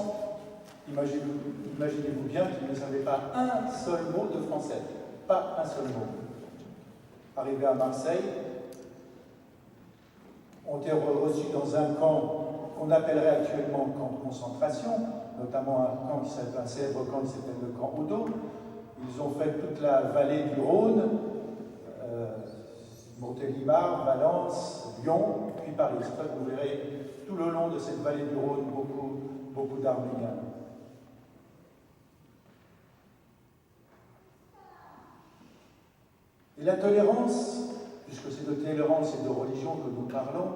Speaker 8: imaginez-vous bien qu'ils ne savaient pas un seul mot de français. Pas un seul mot. Arrivés à Marseille, ont été reçus dans un camp qu'on appellerait actuellement camp de concentration, notamment un célèbre camp qui s'appelle le camp Odo. Ils ont fait toute la vallée du Rhône, Montélimar, Valence, Lyon, puis Paris. C'est ça que vous verrez tout le long de cette vallée du Rhône beaucoup d'Arméniens. Et la tolérance, puisque c'est de tolérance et de religion que nous parlons,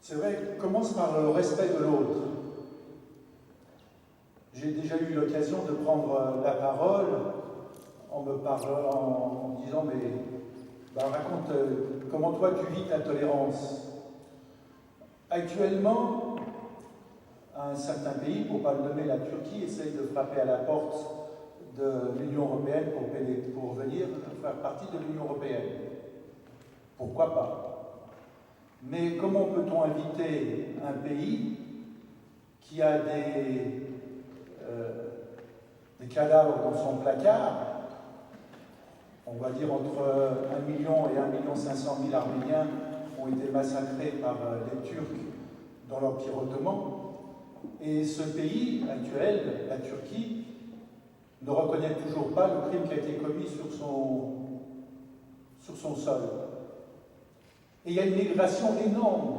Speaker 8: c'est vrai, commence par le respect de l'autre. J'ai déjà eu l'occasion de prendre la parole en me disant, mais raconte comment toi tu vis ta tolérance. Actuellement, un certain pays, pour ne pas le nommer, la Turquie, essaye de frapper à la porte de l'Union européenne pour venir faire partie de l'Union européenne. Pourquoi pas? Mais comment peut-on inviter un pays qui a des cadavres dans son placard, on va dire entre 1 million et 1 500 000 Arméniens ont été massacrés par les Turcs dans l'Empire ottoman, et ce pays actuel, la Turquie, ne reconnaît toujours pas le crime qui a été commis sur son sol. Et il y a une migration énorme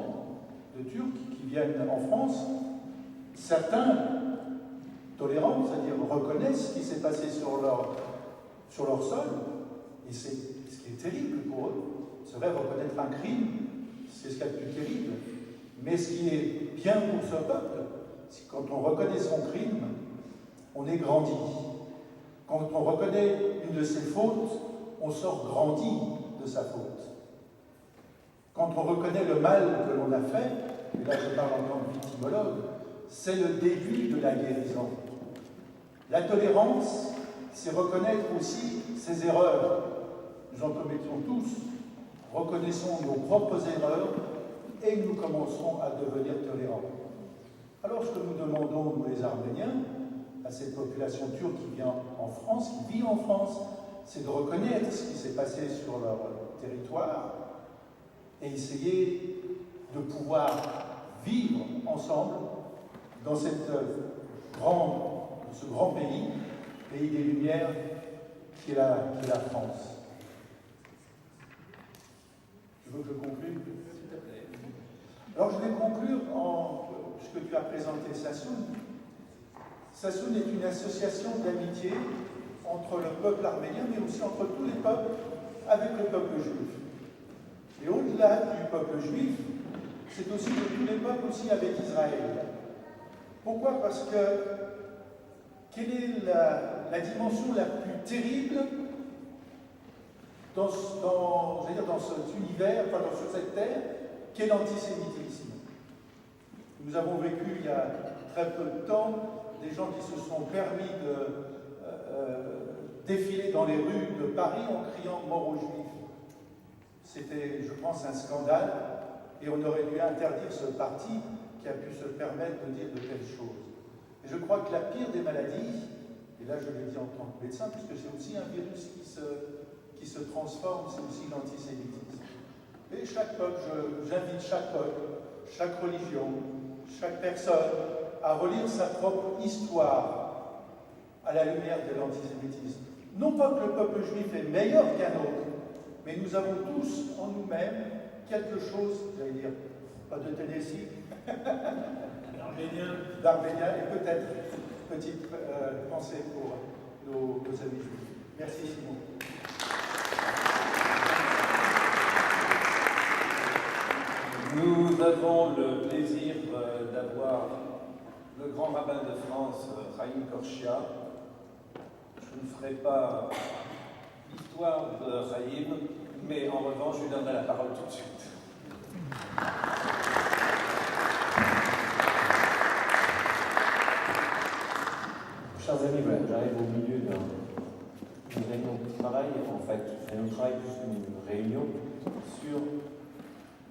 Speaker 8: de Turcs qui viennent en France. Certains, tolérants, c'est-à-dire reconnaissent ce qui s'est passé sur leur sol, et c'est ce qui est terrible pour eux. C'est vrai, reconnaître un crime, c'est ce qu'il y a de plus terrible. Mais ce qui est bien pour ce peuple, c'est quand on reconnaît son crime, on est grandi. Quand on reconnaît une de ses fautes, on sort grandi de sa faute. Quand on reconnaît le mal que l'on a fait, et là je parle en tant que victimologue, c'est le début de la guérison. La tolérance, c'est reconnaître aussi ses erreurs. Nous en commettons tous. Reconnaissons nos propres erreurs et nous commencerons à devenir tolérants. Alors ce que nous demandons, nous les Arméniens, à cette population turque qui vient en France, qui vit en France, c'est de reconnaître ce qui s'est passé sur leur territoire et essayer de pouvoir vivre ensemble dans ce grand pays, pays des Lumières, qui est la France. Tu veux que je conclue? Alors je vais conclure en ce que tu as présenté, Sassoun. Sassoun est une association d'amitié entre le peuple arménien, mais aussi entre tous les peuples, avec le peuple juif. Et au-delà du peuple juif, c'est aussi de tous les peuples aussi avec Israël. Pourquoi? Parce que quelle est la dimension la plus terrible dans cet univers, enfin sur cette terre, qu'est l'antisémitisme? Nous avons vécu il y a très peu de temps des gens qui se sont permis de défiler dans les rues de Paris en criant « mort aux Juifs ». C'était, je pense, un scandale, et on aurait dû interdire ce parti qui a pu se permettre de dire de telles choses. Et je crois que la pire des maladies, et là je le dis en tant que médecin, puisque c'est aussi un virus qui se transforme, c'est aussi l'antisémitisme. Et chaque peuple, j'invite chaque peuple, chaque religion, chaque personne à relire sa propre histoire à la lumière de l'antisémitisme. Non pas que le peuple juif est meilleur qu'un autre, mais nous avons tous en nous-mêmes quelque chose, j'allais dire, pas de Tennessee, d'arménien, et peut-être petite pensée pour nos amis juifs. Merci Simon.
Speaker 1: Nous avons le plaisir d'avoir le grand rabbin de France, Chaim Korshia. Je ne ferai pas l'histoire de Chaim, mais en revanche, je lui donnerai la parole tout de suite.
Speaker 9: Chers amis, voilà, j'arrive au milieu d'une réunion de travail, en fait, une réunion de travail plus qu'une réunion sur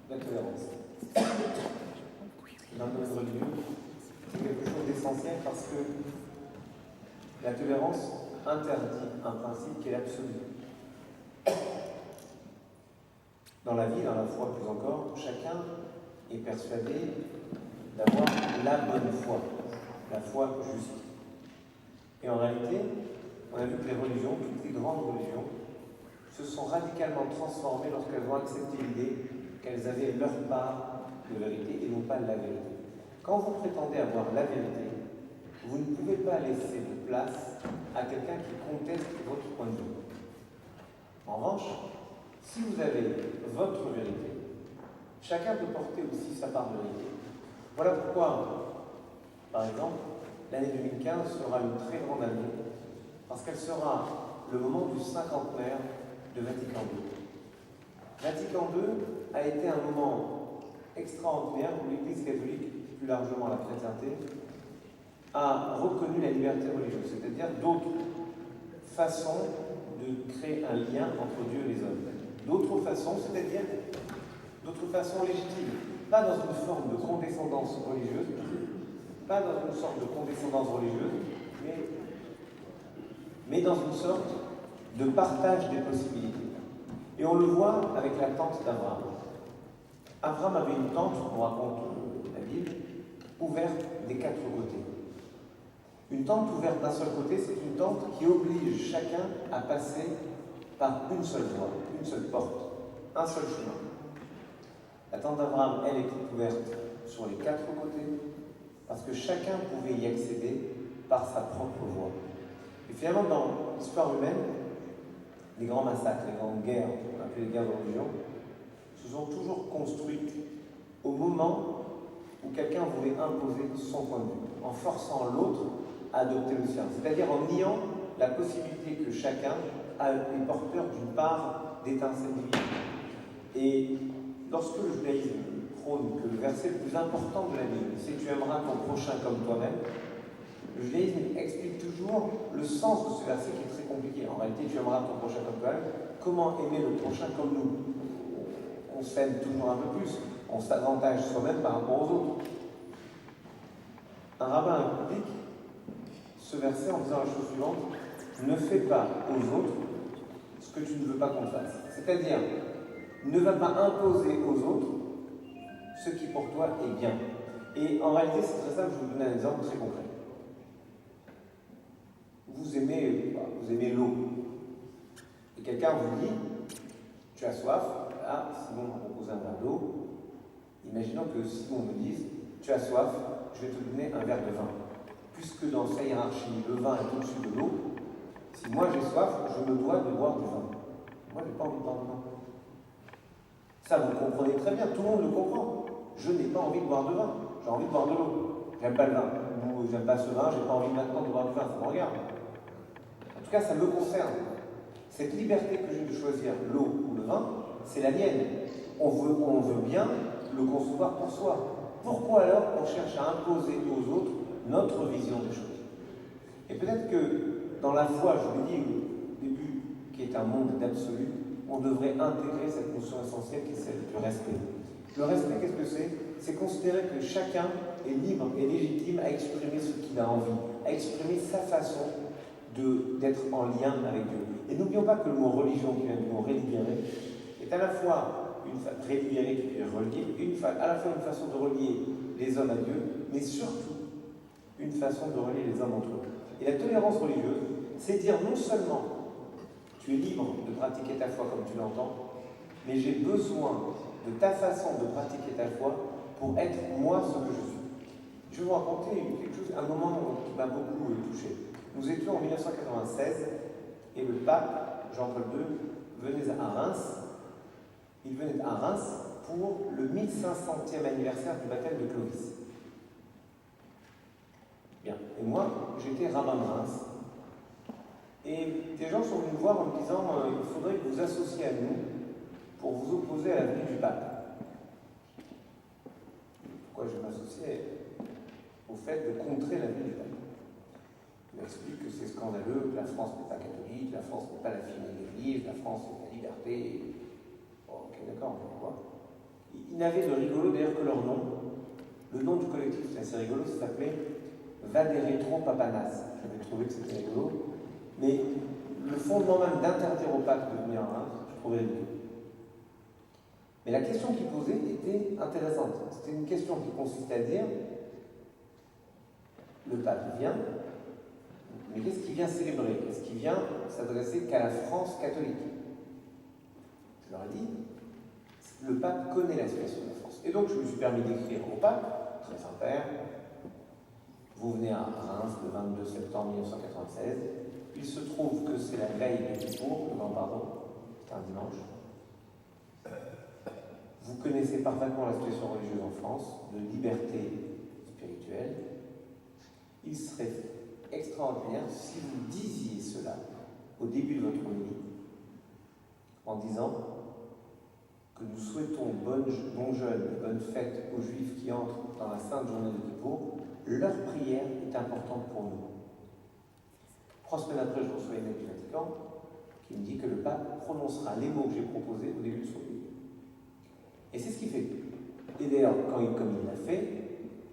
Speaker 9: la tolérance. Dans le domaine religieux, c'est quelque chose d'essentiel parce que la tolérance interdit un principe qui est l'absolu. Dans la vie, dans la foi plus encore, chacun est persuadé d'avoir la bonne foi, la foi juste. Et en réalité, on a vu que les religions, toutes les grandes religions, se sont radicalement transformées lorsqu'elles ont accepté l'idée qu'elles avaient leur part de vérité et non pas la vérité. Quand vous prétendez avoir la vérité, vous ne pouvez pas laisser de place à quelqu'un qui conteste votre point de vue. En revanche, si vous avez votre vérité, chacun peut porter aussi sa part de vérité. Voilà pourquoi, par exemple, l'année 2015 sera une très grande année, parce qu'elle sera le moment du cinquantenaire de Vatican II. Vatican II a été un moment extraordinaire où l'Église catholique, plus largement la chrétienté, a reconnu la liberté religieuse, c'est-à-dire d'autres façons de créer un lien entre Dieu et les hommes. D'autres façons, c'est-à-dire d'autres façons légitimes, pas dans une forme de condescendance religieuse, pas dans une sorte de condescendance religieuse, mais dans une sorte de partage des possibilités. Et on le voit avec la tente d'Abraham. Abraham avait une tente, on raconte la Bible, ouverte des quatre côtés. Une tente ouverte d'un seul côté, c'est une tente qui oblige chacun à passer par une seule voie, une seule porte, un seul chemin. La tente d'Abraham, elle, est ouverte sur les quatre côtés, parce que chacun pouvait y accéder par sa propre voie. Et finalement, dans l'histoire humaine, les grands massacres, les grandes guerres, on appelle les guerres de religion, se sont toujours construites au moment où quelqu'un voulait imposer son point de vue, en forçant l'autre à adopter le sien, c'est-à-dire en niant la possibilité que chacun est porteur d'une part d'étincelle divine. Et lorsque le judaïsme prône que le verset le plus important de la Bible, c'est « Tu aimeras ton prochain comme toi-même », le judaïsme explique toujours le sens de ce verset qui est très compliqué. En réalité, tu aimeras ton prochain comme toi-même. Comment aimer le prochain comme nous? On s'aime toujours un peu plus, on s'avantage soi-même par rapport aux autres. Un rabbin implique ce verset en disant la chose suivante: ne fais pas aux autres ce que tu ne veux pas qu'on fasse. C'est-à-dire, ne va pas imposer aux autres ce qui pour toi est bien. Et en réalité, c'est très simple, je vais vous donner un exemple très concret. Vous aimez l'eau. Et quelqu'un vous dit, tu as soif, là, Simon m'a proposé un verre d'eau. Imaginons que Simon me dise, tu as soif, je vais te donner un verre de vin. Puisque dans sa hiérarchie, le vin est au-dessus de l'eau, si moi j'ai soif, je me dois de boire du vin. Moi, je n'ai pas envie de boire du vin. Ça, vous le comprenez très bien, tout le monde le comprend. Je n'ai pas envie de boire de vin, j'ai envie de boire de l'eau. J'aime pas le vin, ou j'aime pas ce vin, j'ai pas envie maintenant de boire du vin, ça me regarde. En tout cas, ça me concerne. Cette liberté que j'ai de choisir l'eau ou le vin, c'est la mienne. On veut bien le concevoir pour soi. Pourquoi alors on cherche à imposer aux autres notre vision des choses? Et peut-être que dans la foi, je vous l'ai dit au début, qui est un monde d'absolu, on devrait intégrer cette notion essentielle qui est celle du respect. Le respect, qu'est-ce que c'est? C'est considérer que chacun est libre et légitime à exprimer ce qu'il a envie, à exprimer sa façon d'être en lien avec Dieu. Et n'oublions pas que le mot religion, qui vient du mot religere, est à la fois religere qui veut relier, à la fois une façon de relier les hommes à Dieu, mais surtout une façon de relier les hommes entre eux. Et la tolérance religieuse, c'est dire non seulement tu es libre de pratiquer ta foi comme tu l'entends, mais j'ai besoin de ta façon de pratiquer ta foi pour être moi ce que je suis. Je vais vous raconter quelque chose, un moment qui m'a beaucoup touché. Nous étions en 1996 et le pape Jean-Paul II venait à Reims. Il venait à Reims pour le 1500e anniversaire du baptême de Clovis. Bien. Et moi, j'étais rabbin de Reims. Et des gens sont venus me voir en me disant il faudrait que vous associez à nous pour vous opposer à la venue du pape. Pourquoi je m'associais au fait de contrer la venue du pape? Il m'explique que c'est scandaleux, que la France n'est pas catholique, la France n'est pas la fille de l'Église, la France c'est la liberté. Oh, ok, d'accord, mais quoi? Ils n'avaient de rigolo d'ailleurs que leur nom. Le nom du collectif, c'est assez rigolo, ça s'appelait Vaderetro Papanas. J'avais trouvé que c'était rigolo. Mais le fondement même d'interdire au pape de venir à Reims, je trouvais ridicule. Mais la question qu'il posait était intéressante. C'était une question qui consistait à dire le pape vient, mais qu'est-ce qu'il vient célébrer? Est-ce qu'il vient s'adresser qu'à la France catholique? Je leur ai dit, le pape connaît la situation de la France. Et donc je me suis permis d'écrire au pape, très sincère, vous venez à Reims le 22 septembre 1996, il se trouve que c'est la veille du Kippour, le grand pardon, c'est un dimanche. Vous connaissez parfaitement la situation religieuse en France, de liberté spirituelle. Il serait extraordinaire si vous disiez cela au début de votre homélie, en disant que nous souhaitons bon jeûne et bonne fête aux Juifs qui entrent dans la sainte journée de Kippour. Leur prière est importante pour nous. 3 semaines après, je reçois une lettre du Vatican qui me dit que le pape prononcera les mots que j'ai proposés au début de son livre. Et c'est ce qu'il fait. Et d'ailleurs, comme il l'a fait,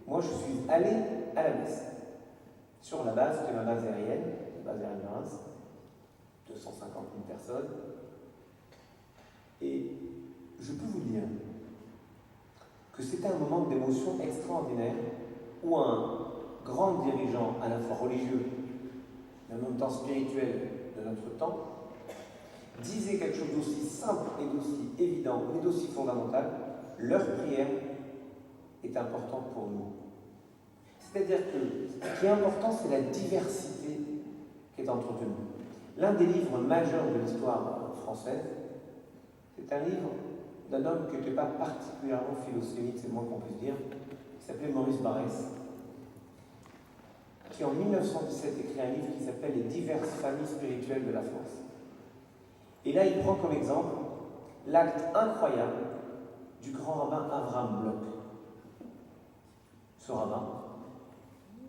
Speaker 9: moi je suis allé à la messe. Sur la base, c'était ma base aérienne, la base aérienne de Reims, 250 000 personnes. Et je peux vous dire que c'était un moment d'émotion extraordinaire où un grand dirigeant, à la fois religieux, mais en même temps spirituel de notre temps, disait quelque chose d'aussi simple et d'aussi évident, mais d'aussi fondamental: leur prière est importante pour nous. C'est-à-dire que ce qui est important, c'est la diversité qui est entretenue. l'un des livres majeurs de l'histoire française, c'est un livre d'un homme qui n'était pas particulièrement philosémique, c'est le moins qu'on puisse dire, qui s'appelait Maurice Barrès, qui en 1917 écrit un livre qui s'appelle « Les diverses familles spirituelles de la France ». Et là, il prend comme exemple l'acte incroyable du grand rabbin Avraham Bloch. Ce rabbin,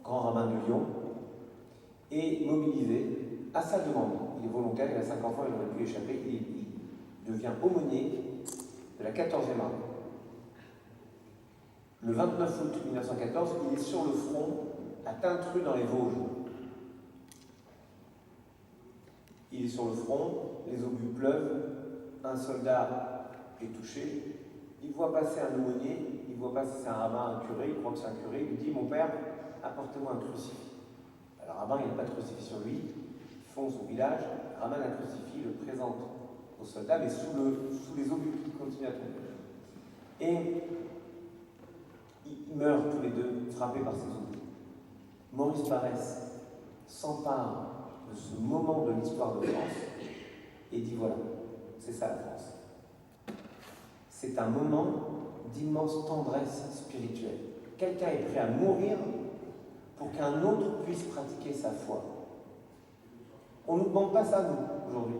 Speaker 9: grand rabbin de Lyon, est mobilisé à sa demande. Il est volontaire, il a 5 enfants, il aurait pu échapper, il devient aumônier de la 14e armée. Le 29 août 1914, il est sur le front à Tintru dans les Vosges. Il est sur le front, les obus pleuvent, un soldat est touché, il voit passer un aumônier, il voit passer un rabbin, un curé, il croit que c'est un curé, il lui dit « Mon père, apportez-moi un crucifix ». Alors rabbin, il n'a pas de crucifix sur lui, il fonce au village, ramène un crucifix, le présente au soldat, mais sous les obus qui continuent à tomber. Et ils meurent tous les deux, frappés par ces obus. Maurice Barrès s'empare de ce moment de l'histoire de France et dit voilà, c'est ça la France. C'est un moment d'immense tendresse spirituelle. Quelqu'un est prêt à mourir pour qu'un autre puisse pratiquer sa foi. On ne nous demande pas ça, nous, aujourd'hui.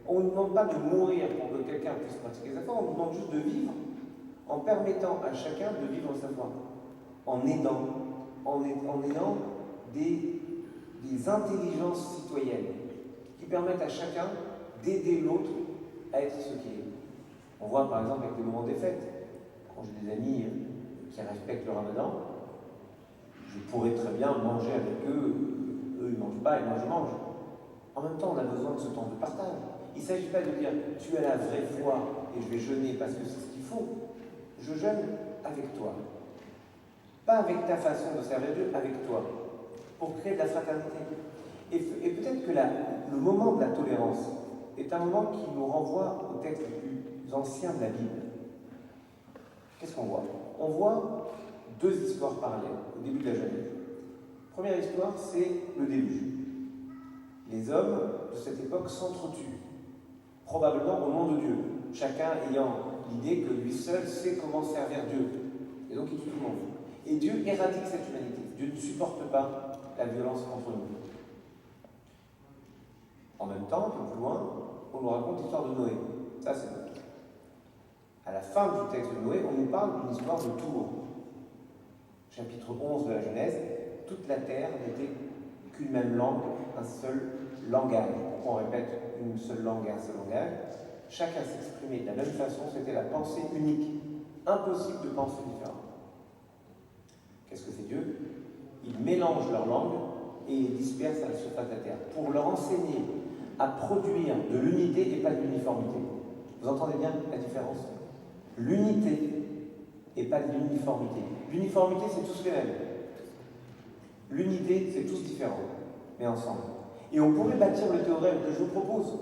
Speaker 9: On ne nous demande pas de mourir pour que quelqu'un puisse pratiquer sa foi, on nous demande juste de vivre en permettant à chacun de vivre sa foi, en aidant, en ayant des intelligences citoyennes qui permettent à chacun d'aider l'autre à être ce qu'il est. On voit par exemple avec les moments des fêtes, quand j'ai des amis qui respectent le ramadan, je pourrais très bien manger avec eux, eux ils ne mangent pas et moi je mange. En même temps, on a besoin de ce temps de partage. Il ne s'agit pas de dire tu as la vraie foi et je vais jeûner parce que c'est ce qu'il faut. Je jeûne avec toi. Pas avec ta façon de servir Dieu, avec toi. Pour créer de la fraternité. Et peut-être que le moment de la tolérance est un moment qui nous renvoie aux textes les plus anciens de la Bible. Qu'est-ce qu'on voit? On voit 2 histoires parallèles au début de la Genèse. Première histoire, c'est le déluge. Les hommes de cette époque s'entretuent, probablement au nom de Dieu, chacun ayant l'idée que lui seul sait comment servir Dieu. Et donc il tue tout le monde. Et Dieu éradique cette humanité. Dieu ne supporte pas la violence entre nous. En même temps, un peu plus loin, on nous raconte l'histoire de Noé. Ça, c'est notre. À la fin du texte de Noé, on nous parle d'une histoire de Tours. Chapitre 11 de la Genèse, toute la terre n'était qu'une même langue, un seul langage. Pourquoi on répète une seule langue et un seul langage? Chacun s'exprimait de la même façon, c'était la pensée unique. Impossible de penser différemment. Qu'est-ce que fait Dieu? Il mélange leurs langues et les disperse à la surface de la terre pour leur enseigner à produire de l'unité et pas de l'uniformité. Vous entendez bien la différence? L'unité et pas de l'uniformité. L'uniformité, c'est tous les mêmes. L'unité, c'est tous différents, mais ensemble. Et on pourrait bâtir le théorème que je vous propose.